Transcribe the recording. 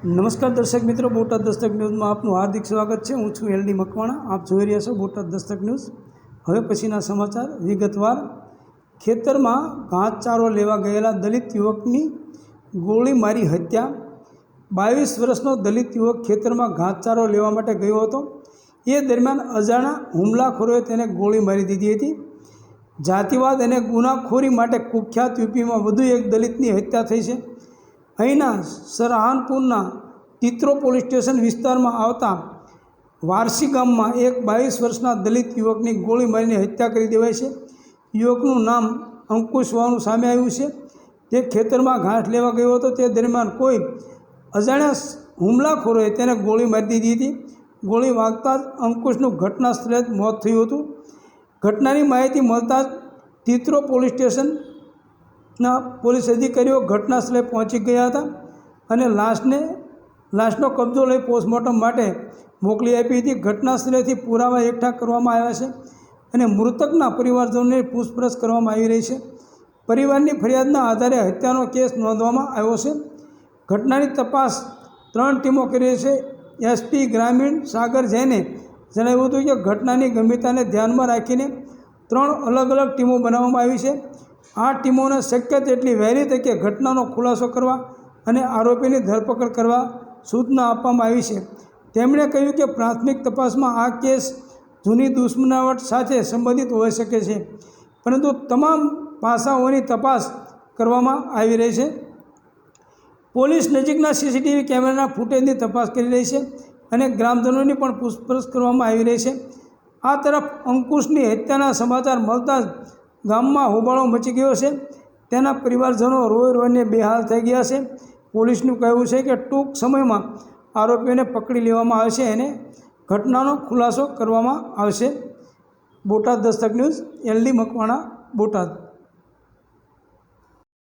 નમસ્કાર દર્શક મિત્રો, બોટાદ દસ્તક ન્યૂઝમાં આપનું હાર્દિક સ્વાગત છે। હું છું એલડી મકવાણા। આપ જોઈ રહ્યા છો બોટાદ દસ્તક ન્યૂઝ। હવે પછીના સમાચાર વિગતવાર। ખેતરમાં ઘાસચારો લેવા ગયેલા દલિત યુવકની ગોળી મારી હત્યા। 22 વર્ષનો દલિત યુવક ખેતરમાં ઘાસચારો લેવા માટે ગયો હતો। એ દરમિયાન અજાણ્યા હુમલાખોરોએ તેને ગોળી મારી દીધી હતી। જાતિવાદ અને ગુનાખોરી માટે કુખ્યાત યુપીમાં વધુ એક દલિતની હત્યા થઈ છે। અહીંના સરહાનપુરના તિત્રો પોલીસ સ્ટેશન વિસ્તારમાં આવતા વારસી ગામમાં એક 22 વર્ષના દલિત યુવકની ગોળી મારીને હત્યા કરી દેવાઈ છે। યુવકનું નામ અંકુશ હોવાનું સામે આવ્યું છે। તે ખેતરમાં ઘાસ લેવા ગયો હતો। તે દરમિયાન કોઈ અજાણ્યા હુમલાખોરોએ તેને ગોળી મારી દીધી હતી। ગોળી વાગતા જ અંકુશનું ઘટના સ્થળે જ મોત થયું હતું। ઘટનાની માહિતી મળતા જ તિત્રો પોલીસ સ્ટેશનના પોલીસ અધિકારીઓ ઘટના સ્થળે પહોંચી ગયા હતા અને લાશનો કબજો લઈ પોસ્ટમોર્ટમ માટે મોકલી આપી હતી। ઘટના સ્થળેથી પુરાવા એકઠા કરવામાં આવ્યા છે અને મૃતકના પરિવારજનોની પૂછપરછ કરવામાં આવી રહી છે। પરિવારની ફરિયાદના આધારે હત્યાનો કેસ નોંધવામાં આવ્યો છે। ઘટનાની તપાસ 3 ટીમો કરી છે। એસપી ગ્રામીણ સાગર જૈને જણાવ્યું હતું કે ઘટનાની ગંભીરતાને ધ્યાનમાં રાખીને 3 અલગ અલગ ટીમો બનાવવામાં આવી છે। આ ટીમોને શક્ય તેટલી વહેલી તકે ઘટનાનો ખુલાસો કરવા અને આરોપીની ધરપકડ કરવા સૂચના આપવામાં આવી છે। તેમણે કહ્યું કે પ્રાથમિક તપાસમાં આ કેસ જૂની દુશ્મનાવટ સાથે સંબંધિત હોઈ શકે છે, પરંતુ તમામ પાસાઓની તપાસ કરવામાં આવી રહી છે। પોલીસ નજીકના સીસીટીવી કેમેરાના ફૂટેજની તપાસ કરી રહી છે અને ગ્રામજનોની પણ પૂછપરછ કરવામાં આવી રહી છે। આ તરફ અંકુશની હત્યાના સમાચાર મળતા જ ગામમાં હોબાળો મચી ગયો છે। તેના પરિવારજનો રોઈ રોઈને બેહાલ થઈ ગયા છે। પોલીસનું કહેવું છે કે ટૂંક સમયમાં આરોપીઓને પકડી લેવામાં આવશે અને ઘટનાનો ખુલાસો કરવામાં આવશે। Botad Dastak news, LD Makwana, Botad.